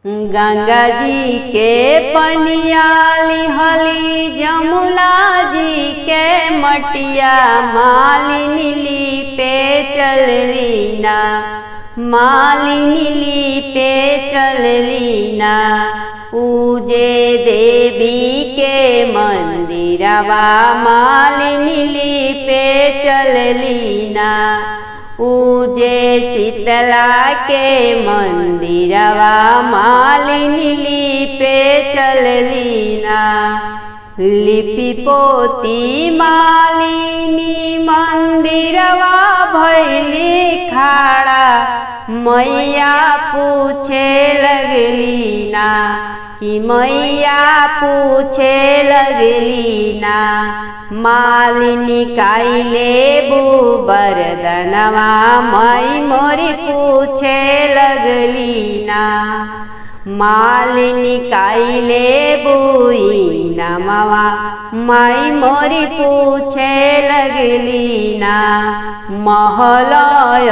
गंगा जी के पनिया लिहली जमुना जी के मटिया मालिनी ली पे चलली ना, मालिनी ली पे चलली ना। पूजे देवी के मंदिरवा मालिनी ली पे चलली ना। पूजे शीतला के मंदिरवा मालिनी ली पे चलली ना। लिपि पोती मालिनी मंदिरवा भैली खाड़ा, मैया पूछे लगली ना, कि मैया पूछे लगली ना। मालिनी काइले बू बरदनवा मई मोरी पूछे लगली ना। मालिनी काइले बुई नमवा माई मोरी पूछे लगली ना। महलय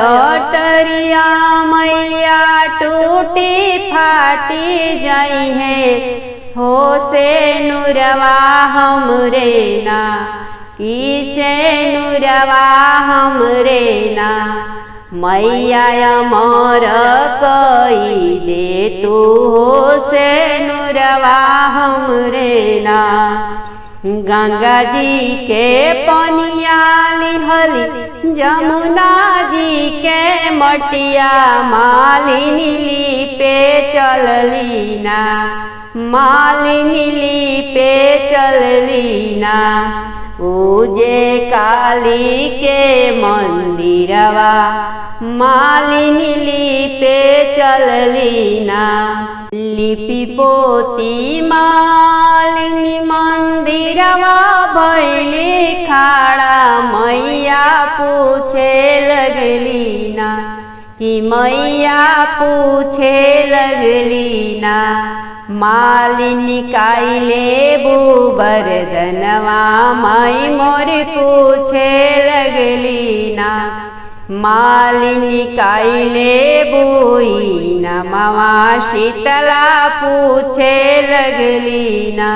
टरिया मैया टूटी फाटी जाई है, हो से नुरवा हमरे ना, किसे नुरवा हमरे ना। मैया अमर कई दे तू, हो से नुरवा हमरे ना। गंगा जी के पनिया लिहली जमुना जी के मटिया मालिनी ली पे चलली ना, मालिनी ली पे चलली ना। पूजे काली के मंदिरवा मालिनी ली पे चलली ना। लिपि पोती मालिनी मंदिरवा भैली खाड़ा, मैया पूछे लगली ना, कि मैया पूछे लगली ना। मालिनी काइले बू बरदनवा माई मोरी पूछे लगली ना। मालिनी काइले बुई नमवा शीतला पूछे लगली ना।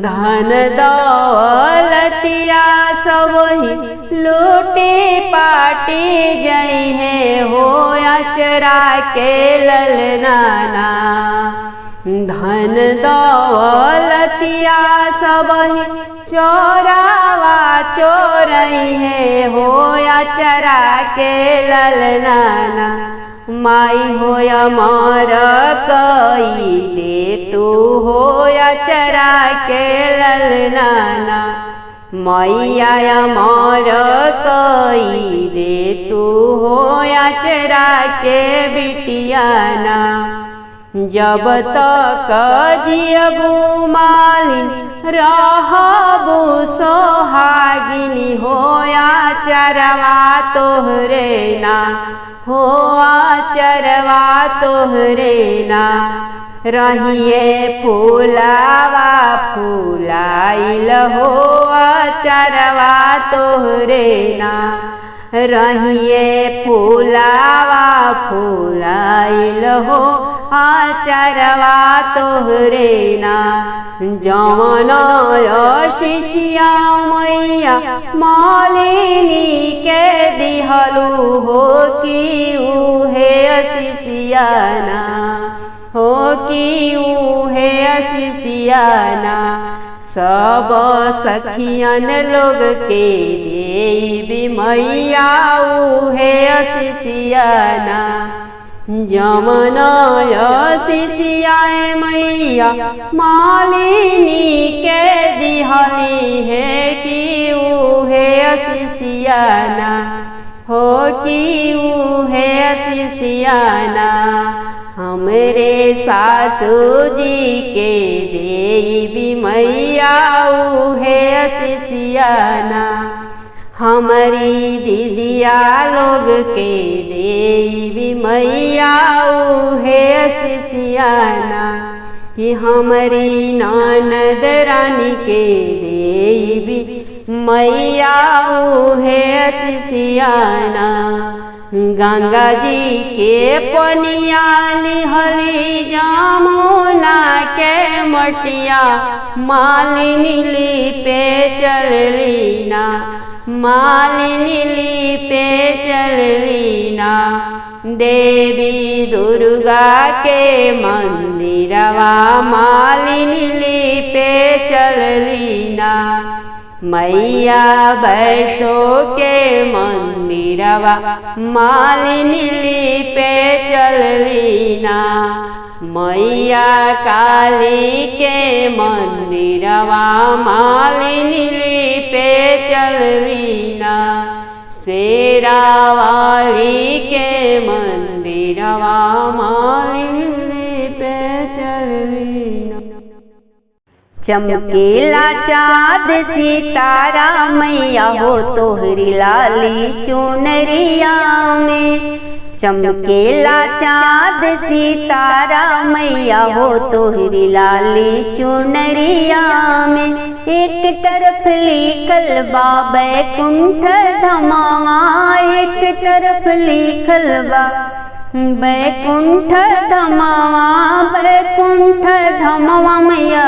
धन दौलतिया सबही लूटी पाटी जई है, हो अचरा के ललनाना। धन दौलतिया सबही चोरावा चोरई है, हो अचरा के ललनाना। माई हो अमर कई दे तू, हो अचरा के ललनाना। मैया अमर कई दे तू, हो अचरा के बिटियाना। जब तक जियबू मालिनी रहबू सोहागिनी, हो आचरवा तोहरे ना, हो आचरवा तोहरे ना। रहिए फूलावा फूलाइल, हो आचरवा तोहरे ना। रहिए फूलावा फूलाइल, हो आचरवा तोहरे ना। जवन शिष्या मैया मालिनी के दिहलू, हो कि उहे शिष्याना, हो कि उहे शिष्याना। सब सखियन लोग के देवी मैया उहे शिष्याना। जमनय शिष्याए मैया मालिनी के दिहली है, कि उहे शिष्याना, हो कि उहे शिष्याना। हमरे सासू जी के देवी मैया उहे शिष्याना। हमारी दीदिया लोग के देवी मैया उहे शिष्याना। कि हमारी ननद रानी के देवी मैया उहे शिष्याना। गंगा जी के पनिया लिहली जमुना के मटिया मालिनी पे चलली ना, मालिनी पे चलली ना। देवी दुर्गा के मंदिरवा मालिनी पे चलली ना। मैया वैष्णो के मंदिरवा मालिनी पे चलली ना। मैया काली के मंदिरवा मालिनी पे चलली ना। शेरा वाली के मंदिरवा मालिनी पे चलली ना। चमकेला चाँद सितारा मैया हो तोहरी लाली चुनरिया में। चमकेला चाँद सितारा मैया हो तोहरी लाली चुनरिया में। एक तरफ लिखल बा बैकुंठ धमावा, एक तरफ लिखल बा बैकुंठ धमावा, बैकुंठ धमावा मैया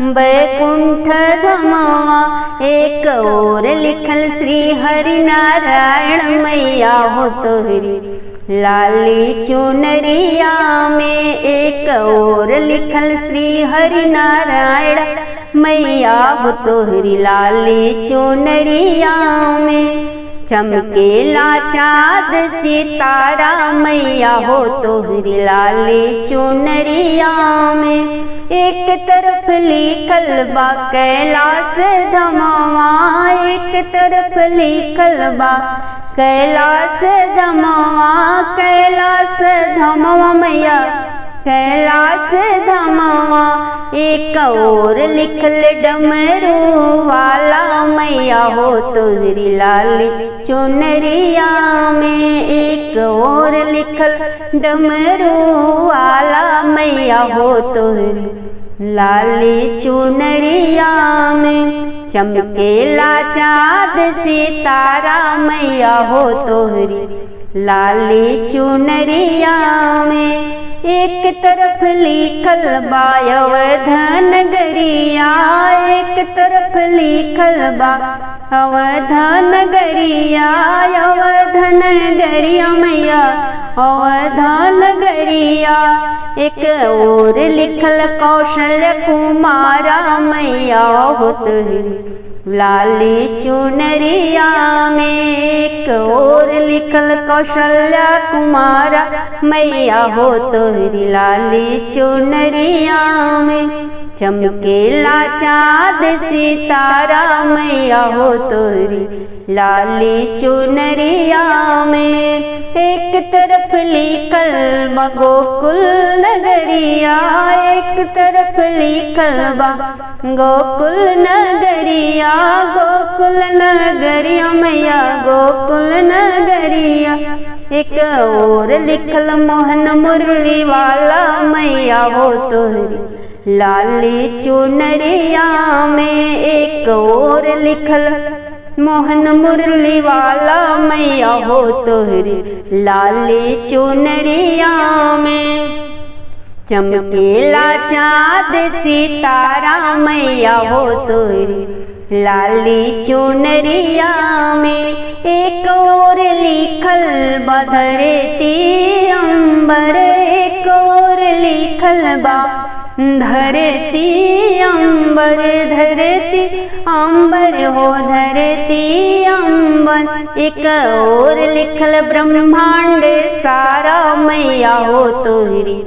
बैकुंठ धमावा। एक और लिखल श्री हरि नारायण मैया हो तोहरी लाली चुनरिया में। एक और लिखल श्री हरि नारायण मैया हो तोहरी लाली चुनरिया में। चमकेला चाँद सितारा मैया हो तोहरी लाली चुनरिया में। एक तरफ लिखल बा कैलाश धमावा, एक तरफ लिखल बा कैलाश धमावा, कैलाश धमावा मैया कैलाश धमावा। एक और लिखल डमरू वाला मैया हो तोहरी लाली चुनरिया में। एक और लिखल डमरू वाला मैया हो तोहरी लाली चुनरिया में। चमकेला चाँद सितारा मैया हो तोहरी लाली चुनरिया में। एक तरफ लिखल बा अवधन गरिया, एक तरफ लिखल बा अवधन गरिया, अवधन गरिया मैया अवधन गरिया। एक और लिखल कौशल कुमारा मैया हो तोहरी लाली चुनरिया में। एक और लिखल कौशल्या कुमारा मैया हो तोहरी लाली चुनरिया में। चमकेला चाँद सितारा मैया हो तोहरी लाली चुनरिया में। एक तरफ लिखल बा गोकुल नगरिया, एक तरफ लिखल बा गोकुल नगरिया, गोकुल नगरिया मैया गोकुल नगरिया। एक और लिखल मोहन मुरली वाला मैया हो तोहरी लाली चुनरिया में। एक और लिखल मोहन मुरली वाला मैया हो तोहरी लाली चुनरिया में। चमकेला चाँद सितारा मैया हो तोहरी लाली चुनरिया में। एक और लिखल बा धरती अंबर, एक और लिखल बा धरती अंबर, धरती अंबर हो धरती अंबर। एक और लिखल ब्रह्मांड सारा मैया हो तोहरी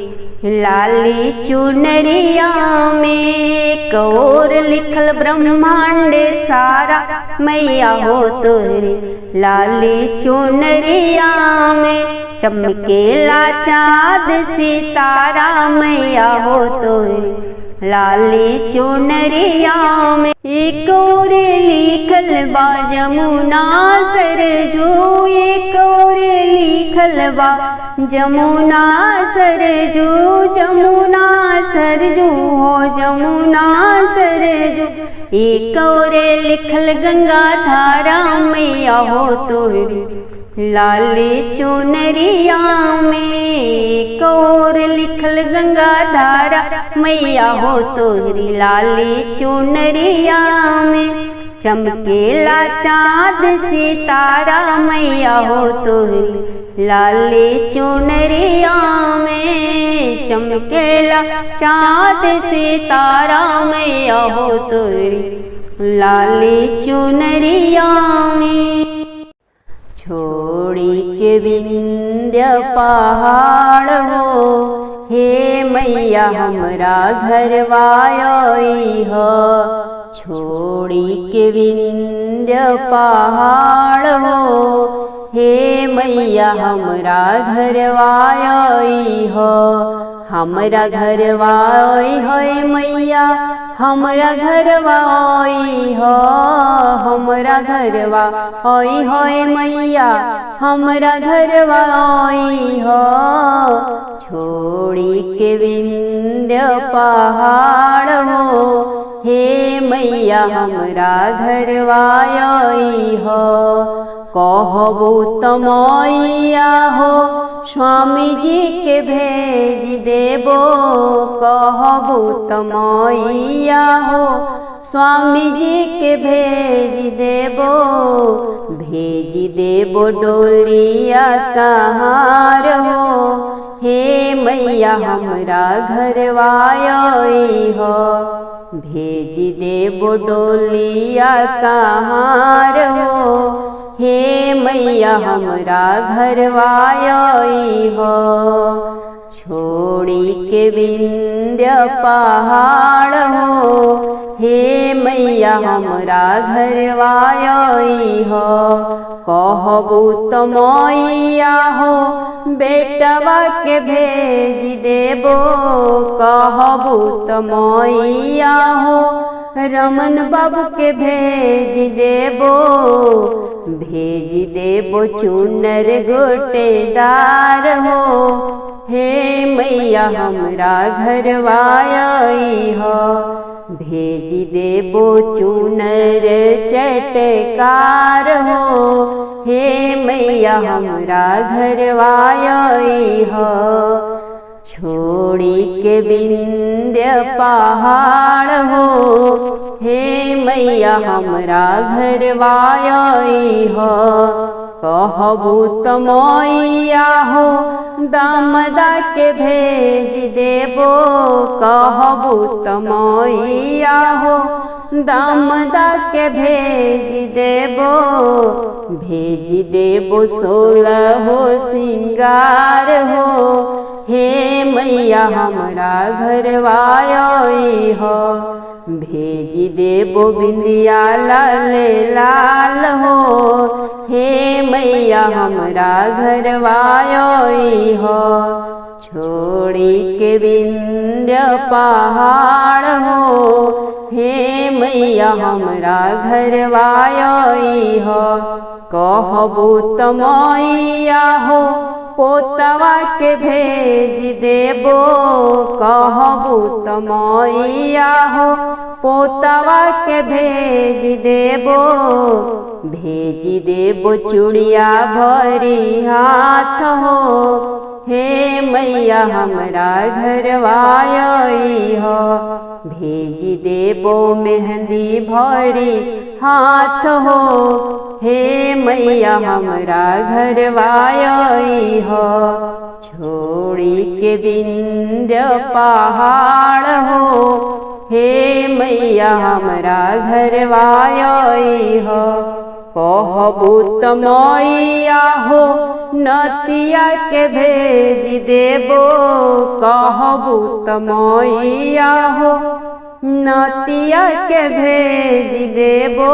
लाली चुनरिया में। एक और लिखल ब्रह्मांड सारा मैया हो तोहरी लाली चुनरिया में। चमकेला चाँद सितारा मैया हो तोहरी लाली चुनरिया में। एक और लिखल बा जमुना सरजू, एक और लिखल बा जमुना सरजू, जमुना सरजू हो जमुना सरजू। एक और लिखल गंगा धारा मैया हो तोहरी लाली चुनरिया में कौर लिखल गंगा धारा मैया हो तोहरी लाली चुनरिया में चमकेला चाँद सितारा मैया हो तोहरी लाली चुनरिया में चमकेला चाँद सितारा मैया हो तोहरी लाली चुनरिया में। छोड़ी के विंध्य पहाड़ हो हे मैया हमरा घरवा आई हो। छोड़ी के विंध्य पहाड़ हो हे मैया हमरा घरवा आई हो। हमरा घरवा आई है मैया हमरा घरवा आई हो। हमरा घरवा आई है मैया हमरा घरवा आई हो। छोड़ी के विंध्य पहाड़ हो हे मैया हमरा घरवा आई हो। कहबू त मैया हो स्वामी जी के भेज देबो। कहबू त मैया हो स्वामी जी के भेज देबो। भेज देबो डोलिया कहाँ हो हे मैया हमरा घरवा आई हो। भेज देबो डोलिया कहाँ हो हे मैया हमरा घरवा आई हो। छोड़ी के विंध्य पहाड़ हो हे मैया हमरा घरवा आई हो। कहबू त मैया हो बेटवा के भेज देबो। कहबू त मैया हो रमन बाबू के भेज देबो। भेज देबो चुनर गोटेदार हो हे मैया हमरा घरवा आई हो। भेज देबो चुनर चटकार हो हे मैया हमरा घरवा आई हो। छोड़ी के विंध्य पहाड़ हो हे मैया हमरा घरवा आई हो। कहबू त मैया हो दामदा के भेज देबो। कहबू त मैया हो दामदा के भेज देबो। भेज देबो 16 हो सिंगार हो हे मैया हमरा घरवा आई हो। भेज देबो बिंदिया लाल लाल हो हे मैया हमरा घरवा आई हो। छोड़ी के विंध्य पहाड़ हो हे मैया हमरा घरवा आई हो। कहबू त मैया हो पोतवा के भेज देबो। कहबू त मैया हो पोतवा के भेज देबो। भेज देबो चूड़िया भरी हाथ हो हे मैया हमरा घरवा आई हो। भेज देबो मेहंदी भरी हाथ हो हे मैया हमरा घरवा आई हो। छोड़ी के विंध्य पहाड़ हो हे मैया हमरा घरवा आई हो। कहबू त मैया हो नतिया के भेज देबो। कहबू त मैया हो नतिया के भेज देबो।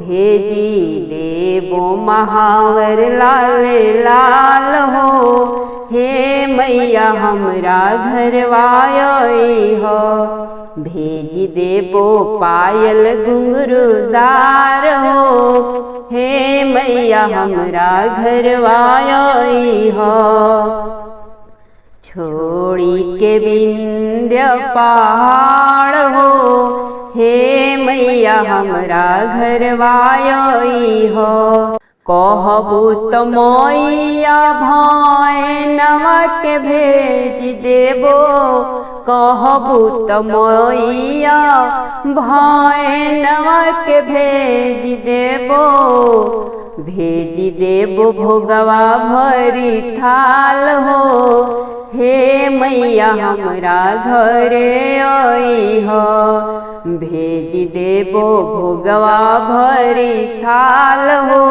भेजी देबो महावर लाल लाल हो हे मैया हमरा घरवा आई हो। भेज देबो पायल घुंघरूदार हो हे मैया हमरा घरवा आई हो। छोड़ी के विंध्य पहाड़ हो हे मैया हमरा घरवा आई हो। कहबू तो मैया भैनवा के भेज देबो, कहबू तो मैया भैनवा के भेज देबो, भेज देबो भोगवा भरी थाल हो। हे मैया हमरा घरे अइह, भेज देबो भोगवा भरी थाल हो।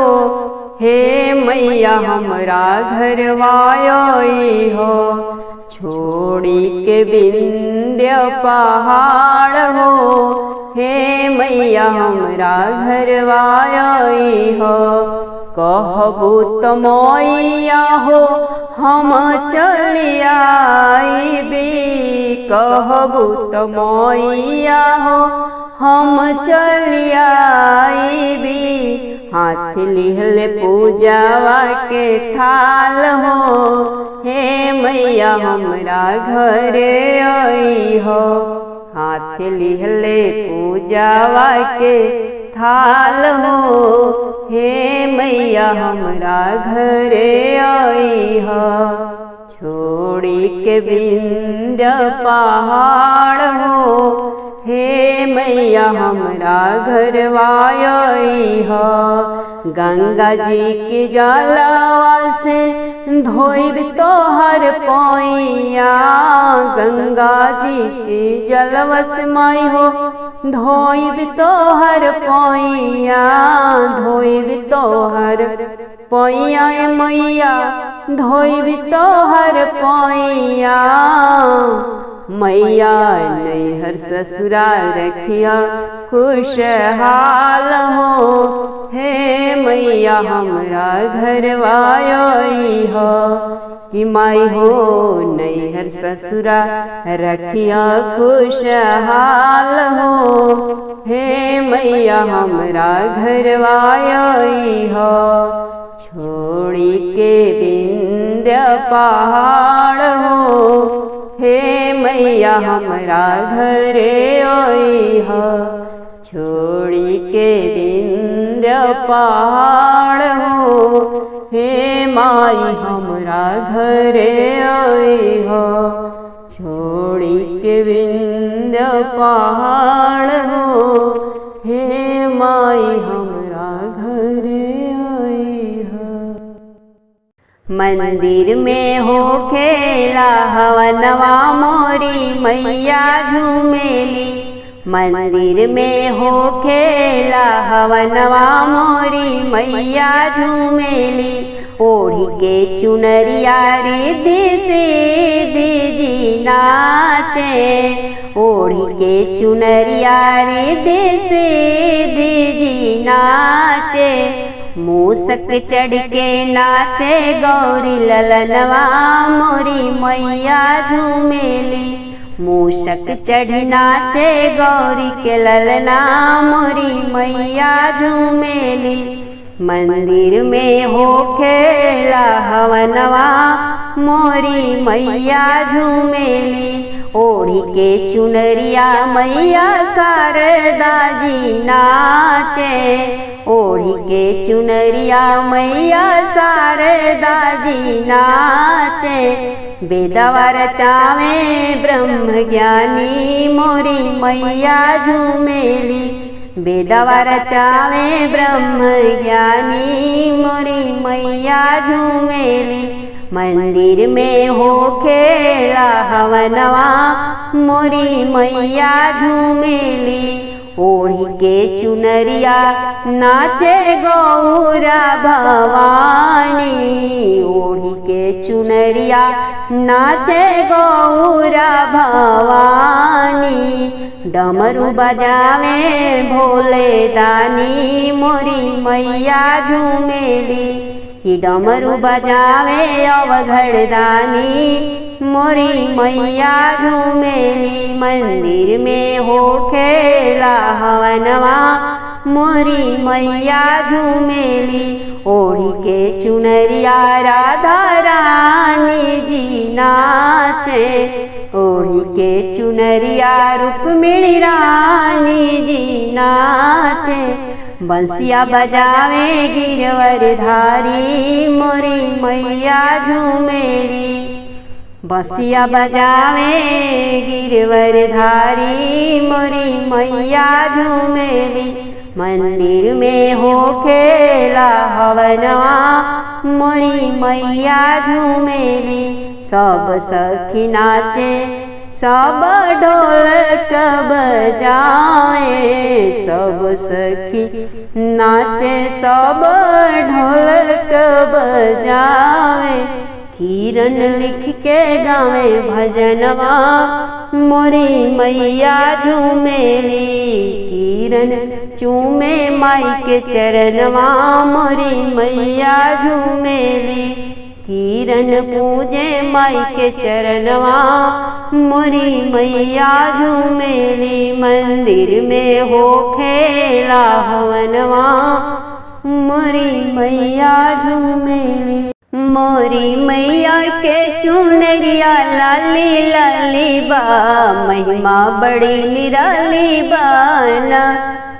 हे मैया हमरा घरवा अइह, छोड़ी के विंध्य पहाड़ हो। हे मैया हमरा घरवा अइह, कहबू तो मैया हो हम चली आइबी, कहबू तो मैया हो हम चली आइबी, हाथ लिहले पूजावा के थाल हो। हे मैया हमरा घरे अइह, हाथ लिहले पूजावा के थाल हो। हे मैया हमरा घरे अइह, छोड़ी के विंध्य पहाड़ हो। हे मैया हमरा घरवा अइह, गंगा जी के जलवा से धोइब तोहर पैया, गंगा जी के जलवा से माई हो धोइब तोहर पैया, धोइब तोहर पैया मैया, धोइब तोहर पैया। मैया नैहर ससुराल रखिया खुशहाल हो। हे मैया हमरा घरवा अइह, कि माई हो नैहर ससुरा रखिया खुशहाल हो। हे मैया हमरा घरवा अइह, छोड़ी के विंध्य पहाड़ हो। हे मैया हमरा घरे अइह, छोड़ी के विंध्य पहाड़ हो। हे माई हमरा घरे अइह, छोड़ी के विंध्य पहाड़ हो। हे माई हमरा घरे अइह। मंदिर में हो खेला हवनवा मोरी मैया झूमेली, मंदिर में हो खेला हवनवा मोरी मैया झूमेली। ओढ़ी के चुनरिया रिद्धि सिद्धि जी नाचे, ओढ़ी के चुनरिया रिद्धि सिद्धि जी नाचे। मूसक चढ़ के नाचे गौरी ललनवा मोरी मैया झूमेली, मूसक चढ़ी नाचे गौरी के ललना मोरी मैया झूमेली। मंदिर में हो खेला हवनवा मोरी मैया झूमेली। ओढ़ी के चुनरिया मैया शारदा जी नाचे, ओढ़ी के चुनरिया मैया शारदा जी नाचे। वेदवा रचावे ब्रह्म ज्ञानी मोरी मैया झूमेली, वेदवा रचावे ब्रह्म ज्ञानी मोरी मैया झूमेली। मंदिर में हो खेला हवनवा मोरी मैया झूमेली। ओढ़ी के चुनरिया नाचे गौरा भवानी, ओढ़ी के चुनरिया नाचे गौरा भवानी। डमरू बजावे भोले दानी मोरी मैया झूमेली, कि डमरू बजावे अवघड़ दानी मोरी मैया झूमेली। मंदिर में हो खेला हवनवा मोरी मैया झूमेली। ओढ़ी के चुनरिया राधा रानी जी नाचे, ओढ़ी के चुनरिया रुक्मिणी रानी जी नाचे। बंसिया बजावे गिरवर धारी मोरी मैया झूमेली। बंसिया बजावे गिरवर धारी मोरी मैया झूमेली। मंदिर में हो खेला हवनवा मोरी मैया झूमेली। सब सखी नाचे सब ढोलक बजाए, सब सखी नाचे सब ढोलक बजाए। किरण लिख के गावे भजनवा मोरी मैया झूमेली। किरण चूमे माई के चरणवा मोरी मैया झूमेली। किरण पूजे माई के चरणवा मोरी मैया झूमेली। मंदिर में हो खेला हवनवा मोरी मैया झूमेली। मोरी मैया के चुनरिया लाली लाली बा, महिमा बड़ी निराली बाना।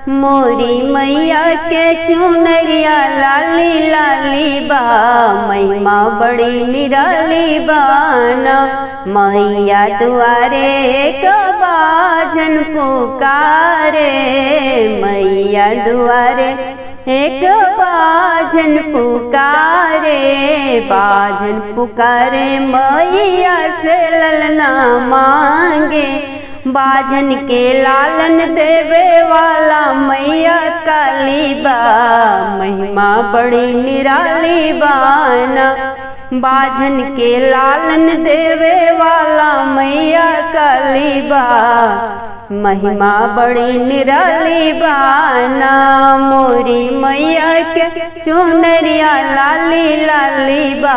मोरी मैया के चुनरिया लाली लाली बा, महिमा बड़ी निराली बाना। मैया दुआरे एक बाजन पुकारे, मैया दुआरे एक बाजन पुकारे। बाजन पुकारे मैया से ललना मांगे। बाजन के लालन देवे वाला मैया काली बा, महिमा बड़ी निराली बाना। बाजन के लालन देवे वाला मैया काली बा, महिमा बड़ी निराली बाना। मोरी मैया के चुनरिया लाली लाली बा,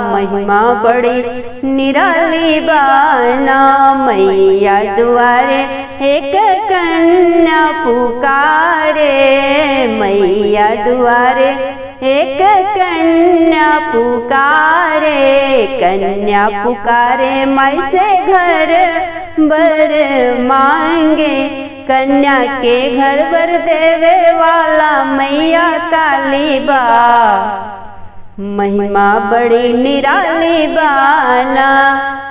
महिमा बड़ी निराली बाना। मैया दुआरे एक कन्या पुकारे, मैया दुआरे एक कन्या पुकारे। कन्या पुकारे माई से घर बर मांगे। कन्या के घर बर देवे वाला मैया काली बा, महिमा बड़ी निराली बाना।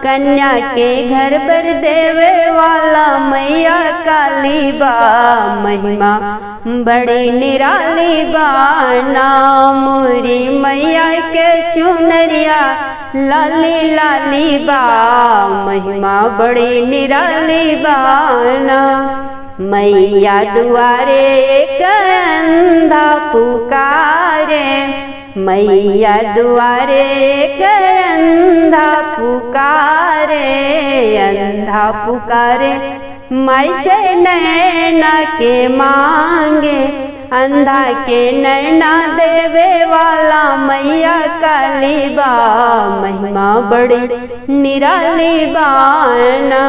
कन्या के घर बर देवे वाला मैया काली बा, महिमा बड़ी निराली बाना। मोरी मैया के चुनरिया लाली लाली बा, महिमा बड़ी निराली बाना। मैया दुआरे एक अंधा पुकारे, मैया दुआरे एक अंधा पुकारे। अंधा पुकारे माई से नैना के मांगे। अंधा के नैना देवे वाला मैया काली बा, महिमा बड़ी निराली बाना।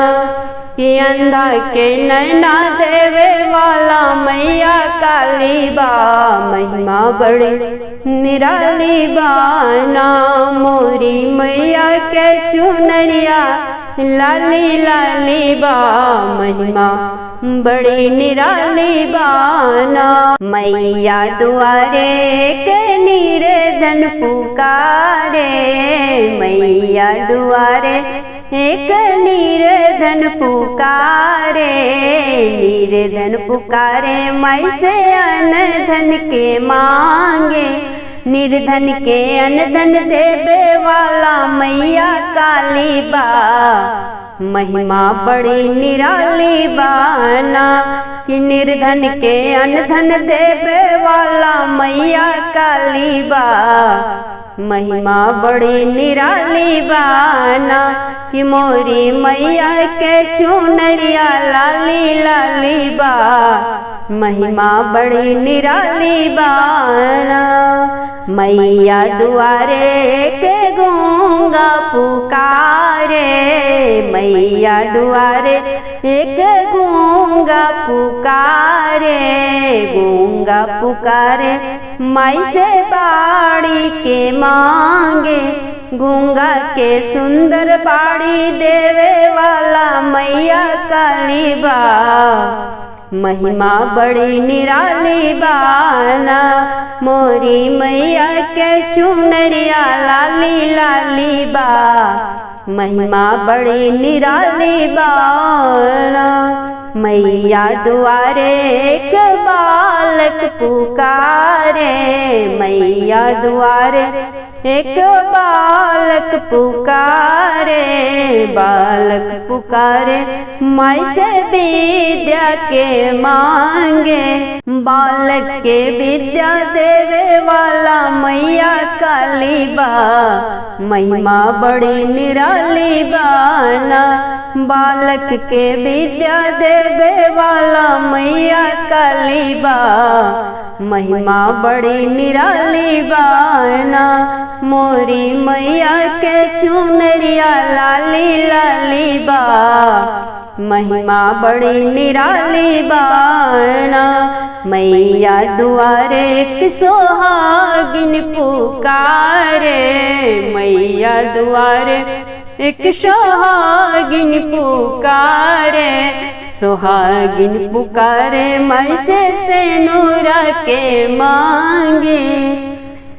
कि अंधा के नैना देवे वाला मैया काली बा, महिमा बड़ी निराली बाना। मोरी मैया के चुनरिया लाली लाली बा, महिमा बड़ी निराली बाना। मैया दुआरे एक निर्धन पुकारे, मैया दुआरे एक निर्धन पुकारे। निर्धन पुकारे माई से अनधन के मांगे। निर्धन के अनधन देवे वाला मैया काली बा, महिमा बड़ी निराली बाना। कि निर्धन के अनधन देवे वाला मैया काली बा, महिमा बड़ी निराली बाना। कि मोरी मैया के चुनरिया लाली लाली बा, महिमा बड़ी निराली बाना। मैया दुआरे के गूंगा पुकारे, मैया दुआरे एक गूंगा पुकारे। गूंगा पुकारे माई से बाड़ी के मांगे। गूंगा के सुंदर बाड़ी देवे वाला मैया काली बा, महिमा बड़ी निराली बाना, मोरी मैया के चुनरिया लाली लाली बा, महिमा बड़ी निराली बाना। मैया दुआरे एक बालक पुकारे, मैया दुआरे एक बालक पुकारे, बालक पुकारे माई से विद्या के मांगे, बालक के विद्या देवे वाला मैया काली बा, महिमा बड़ी निराली बाना, बालक के विद्या देवे वाला मैया काली बा, महिमा बड़ी निराली बाना। मोरी मैया के चुनरिया लाली लाली बा, महिमा बड़ी निराली बाना। मैया दुआरे एक सोहागिन पुकारे, मैया दुआरे एक सोहागिन पुकारे, सोहागिन पुकारे माई से सेनुरा के मांगे,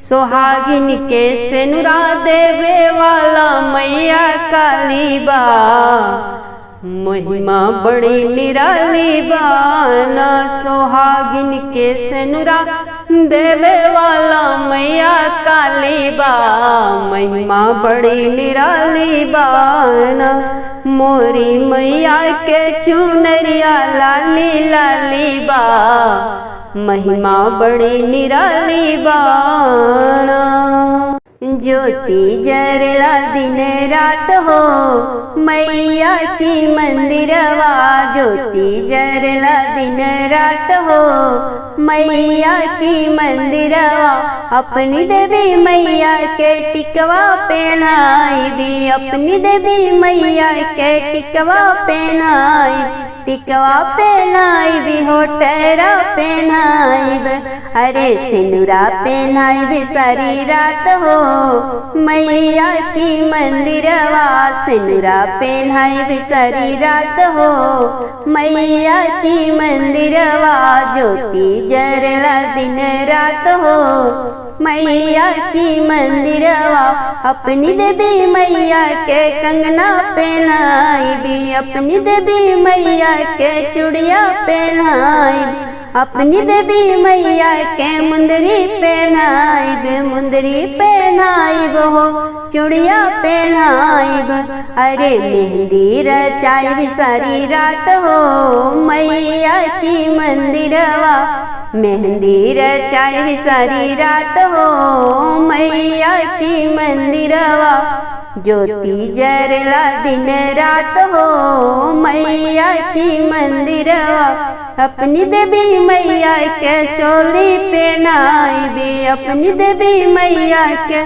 सोहागिन के सेनुरा देवे वाला मैया काली बा, महिमा बड़ी निराली बाना। सोहागिन के सेनुरा देवे वाला मैया काली बा, महिमा बड़ी निराली बाना। मोरी मैया के चुनरिया लाली लाली बा, महिमा बड़ी निराली बाना। ज्योति जरला दिन रात हो मैया की मंदिरवा, ज्योति जरला दिन रात हो मैया की मंदिरवा, अपनी देवी मैया के टिकवा पहनाई दी, अपनी देवी मैया के टिकवा पहनाई, टिकवा पहनाई भी हो टेरा पहनाई, अरे सिंदूरा पहनाई भी सारी रात हो मैया की मंदिरवा, सिंदूरा पहनाई भी सारी रात हो मैया की मंदिरवा, ज्योति जरला दिन रात हो मैया की मंदिरवा, अपनी देवी मैया के कंगना पहनाई भी, अपनी देवी मैया के चूड़िया पहनाई, अपनी देवी मैया के मुंदरी पहनाई बे, मुंदरी पहनाई हो चूड़िया पहनाई, अरे मेहंदी रचाई भी सारी रात हो मैया की मंदिरवा, मेहंदी रचाई भी सारी रात हो मैया की मंदिरवा, ज्योति जरला दिन रात हो मैया की मंदिरवा, अपनी देवी मैया के चोली पहनाई भी, अपनी देवी मैया के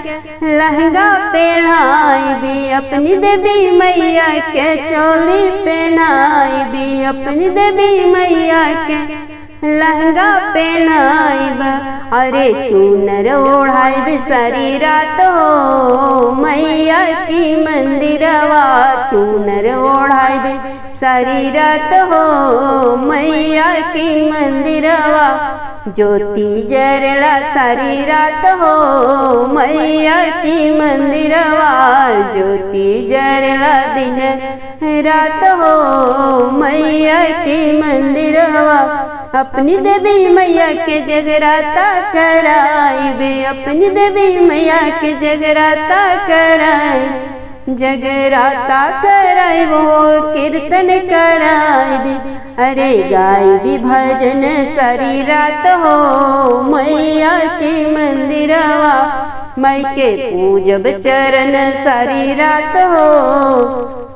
लहंगा पहनाई भी, अपनी देवी मैया के चोली पहनाई भी, अपनी देवी मैया के लहंगा पहनाई बा, अरे चूनर ओढ़ाई भी सारी रात हो मैया की मंदिरवा, चूनर ओढ़ाई भी सारी रात हो मैया की मंदिरवा, ज्योति जरला सारी रात हो मैया की मंदिरवा, ज्योति जरला दिन रात हो मैया की मंदिरवा, अपनी देवी मैया के जगराता कराई बे, अपनी देवी मैया के जगराता कराई, जगराता कराई वो कीर्तन कराई भी, अरे गाय भी भजन सारी रात हो मैया की मंदिरवा, माई के पूजब चरण सारी रात हो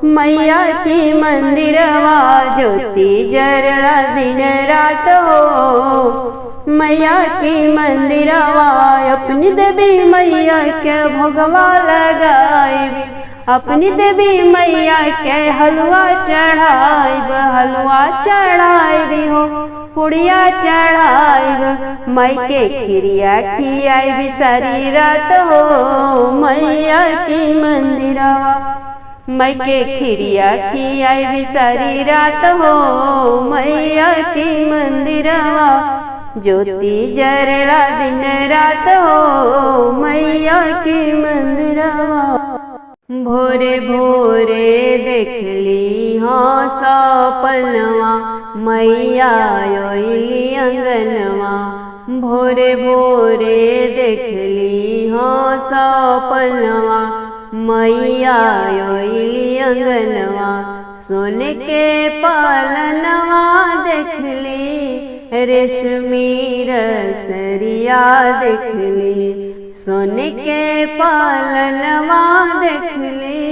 मैया की मंदिरवा, ज्योति जरला दिन रात हो मैया की मंदिरवा, अपनी देवी मैया के भोगवा लगाई, अपनी देवी मैया के हलवा चढ़ाई, हलवा चढ़ाई भी हो पुड़िया चढ़ाई, माई के खिरिया खियाई भी सारी रात हो मैया की मंदिरवा, मैं के खिरिया खियाई सारी रात हो मैया की मंदिरवा, ज्योति जरला दिन रात हो मैया की मंदिरवा। भोरे भोरे देखली हाँ सपनवा मैया आइली अंगनवा, भोरे भोरे देखली हाँ सपनवा मैया आइली अंगनवा। सोने के पालनवा देखली रेशमी रसरिया देखली, सोने के पालनवा देखली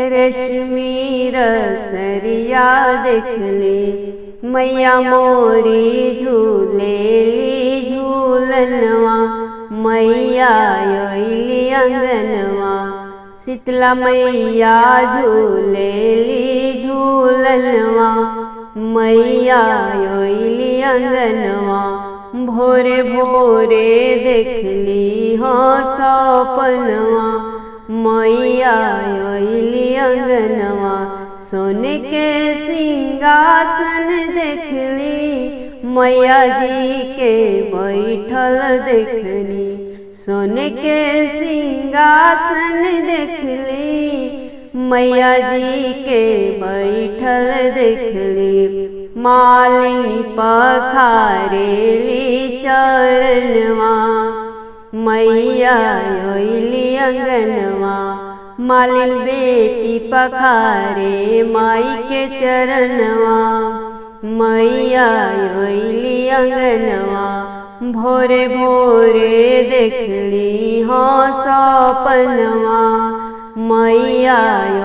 रेशमी रसरिया देखली। मैया मोरी झूलेली झूलनवा मैया आइली अंगनवा, शीतला मैया झूलेली झूलनवा मैया आइली अंगनवा। भोरे भोरे देखली हाँ सपनवा मैया आइली अंगनवा। सोने के सिंहासन देखली मैया जी के बैठल देखली, सोने के सिंहासन देखली मैया जी के बैठल देखली। मालिनी पखारेली चरणवा मैया आइली अंगनवा, मालिन बेटी पखारे माई के चरणवा मैया आइली अंगनवा। भोरे भोरे देखली हाँ सपनवा मैया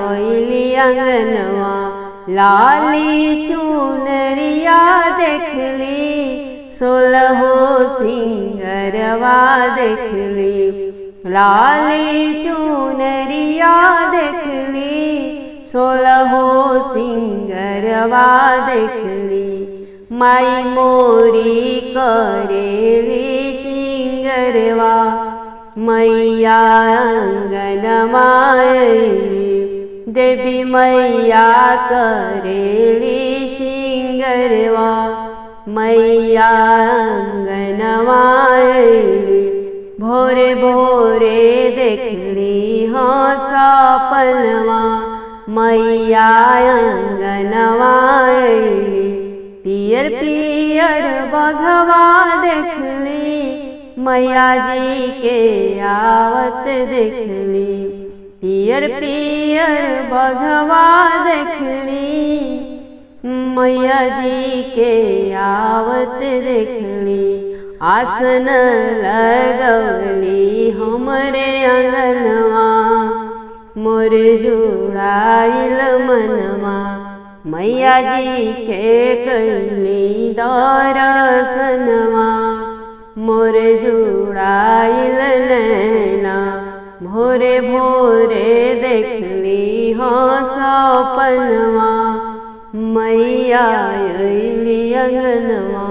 आइली अंगनवा। लाली चुनरिया देखली 16 सिंगरवा देखली, लाली चुनरिया देखली 16 सिंगरवा देखली। माई मोरी करेली सिंगरवा मैया अंगनमा आइली, देवी मैया करेली सिंगरवा मैया अंगनमा आइली। भोरे भोरे देखली हाँ सपनवा मैया अंगनमा आइली। पियर पियर बघवा देखली मैया जी के आवत देखली, पियर पियर बघवा देखली मैया जी के आवत देखली। आसन लगवली हमरे अंगनवा मोर जुड़ाइल मनवा, मैया जी के कैली दर्शनवा मोर जुड़ाइल नैना। भोरे भोरे देखली हाँ सपनवा मैया आइली अंगनवा।